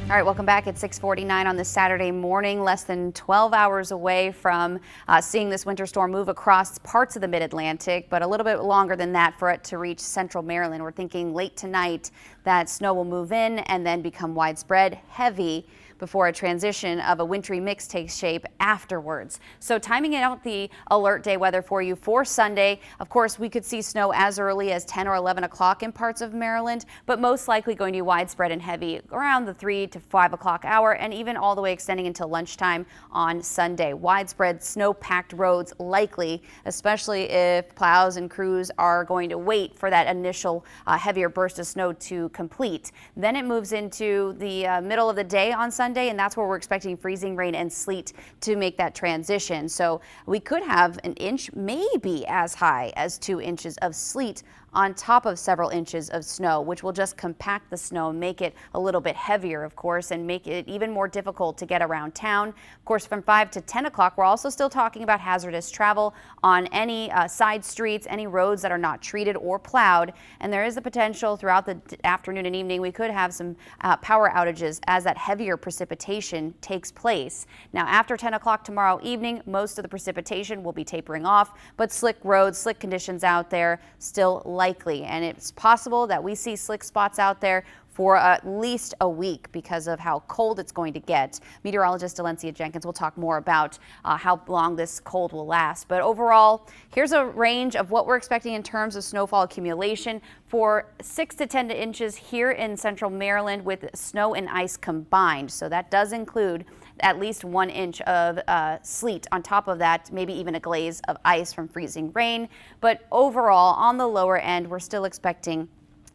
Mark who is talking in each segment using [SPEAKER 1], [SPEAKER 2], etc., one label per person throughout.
[SPEAKER 1] All right, welcome back at 6:49 on this Saturday morning, less than 12 hours away from seeing this winter storm move across parts of the mid-Atlantic, but a little bit longer than that for it to reach central Maryland. We're thinking late tonight that snow will move in and then become widespread, heavy, before a transition of a wintry mix takes shape afterwards. So timing out the alert day weather for you for Sunday. Of course, we could see snow as early as 10 or 11 o'clock in parts of Maryland, but most likely going to be widespread and heavy around the 3 to 5 o'clock hour and even all the way extending until lunchtime on Sunday. Widespread snow-packed roads likely, especially if plows and crews are going to wait for that initial heavier burst of snow to complete. Then it moves into the middle of the day on Sunday, and that's where we're expecting freezing rain and sleet to make that transition. So we could have an inch, maybe as high as 2 inches of sleet on top of several inches of snow, which will just compact the snow, make it a little bit heavier, of course, and make it even more difficult to get around town. Of course, from 5 to 10 o'clock, we're also still talking about hazardous travel on any side streets, any roads that are not treated or plowed. And there is the potential throughout the afternoon and evening, we could have some power outages as that heavier precipitation takes place. Now, after 10 o'clock tomorrow evening, most of the precipitation will be tapering off, but slick roads, slick conditions out there still likely, and it's possible that we see slick spots out there for at least a week because of how cold it's going to get. Meteorologist Delencia Jenkins will talk more about how long this cold will last. But overall, here's a range of what we're expecting in terms of snowfall accumulation for 6 to 10 inches here in central Maryland with snow and ice combined. So that does include at least 1 inch of sleet on top of that, maybe even a glaze of ice from freezing rain. But overall, on the lower end, we're still expecting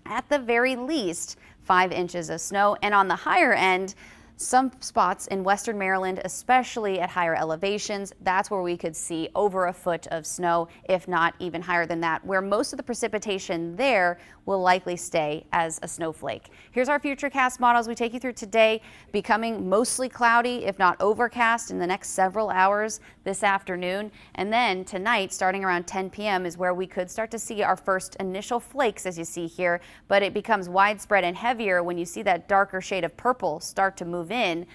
[SPEAKER 1] at the very least 5 inches of snow, and on the higher end, some spots in western Maryland, especially at higher elevations, that's where we could see over a foot of snow, if not even higher than that, where most of the precipitation there will likely stay as a snowflake. Here's our Futurecast models we take you through today, becoming mostly cloudy, if not overcast, in the next several hours this afternoon. And then tonight, starting around 10 p.m. is where we could start to see our first initial flakes, as you see here, but it becomes widespread and heavier when you see that darker shade of purple start to move in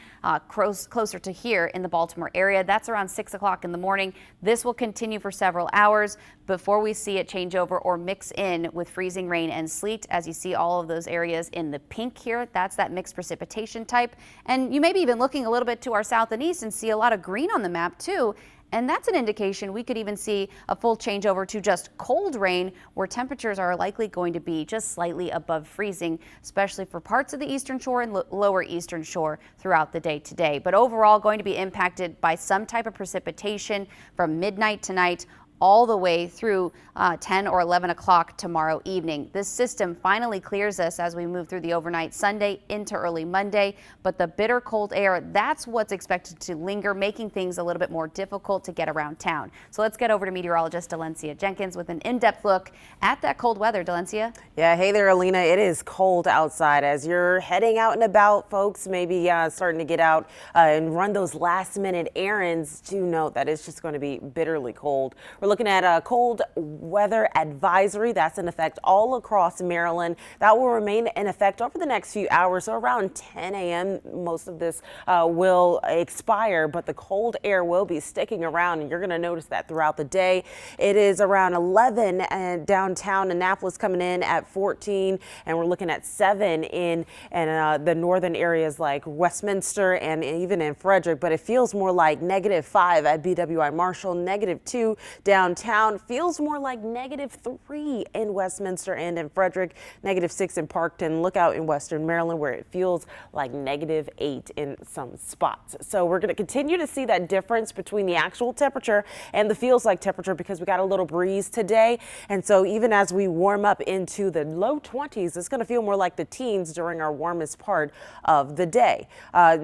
[SPEAKER 1] closer to here in the Baltimore area. That's around 6 o'clock in the morning. This will continue for several hours before we see it change over or mix in with freezing rain and sleet. As you see all of those areas in the pink here, that's that mixed precipitation type. And you may be even looking a little bit to our south and east and see a lot of green on the map too. And that's an indication we could even see a full changeover to just cold rain, where temperatures are likely going to be just slightly above freezing, especially for parts of the eastern shore and lower eastern shore throughout the day today. But overall, going to be impacted by some type of precipitation from midnight tonight all the way through 10 or 11 o'clock tomorrow evening. This system finally clears us as we move through the overnight Sunday into early Monday, but the bitter cold air, that's what's expected to linger, making things a little bit more difficult to get around town. So let's get over to meteorologist Delencia Jenkins with an in-depth look at that cold weather. Delencia?
[SPEAKER 2] Yeah, hey there, Alina. It is cold outside. As you're heading out and about, folks, maybe starting to get out and run those last-minute errands, do note that it's just going to be bitterly cold. We're looking at a cold weather advisory that's in effect all across Maryland. That will remain in effect over the next few hours. So around 10 a.m. most of this will expire, but the cold air will be sticking around, and you're going to notice that throughout the day. It is around 11 and downtown Annapolis coming in at 14, and we're looking at 7 in the northern areas like Westminster and even in Frederick, but it feels more like -5 at BWI Marshall, -2 downtown, feels more like -3 in Westminster and in Frederick, -6 in Parkton. Look out in western Maryland where it feels like -8 in some spots. So we're going to continue to see that difference between the actual temperature and the feels like temperature because we got a little breeze today. And so even as we warm up into the low 20s, it's going to feel more like the teens during our warmest part of the day.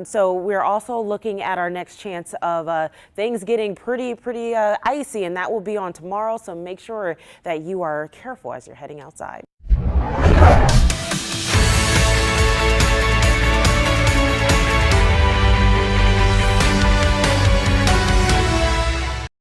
[SPEAKER 2] So we're also looking at our next chance of things getting pretty icy, and that will be on tomorrow. So make sure that you are careful as you're heading outside.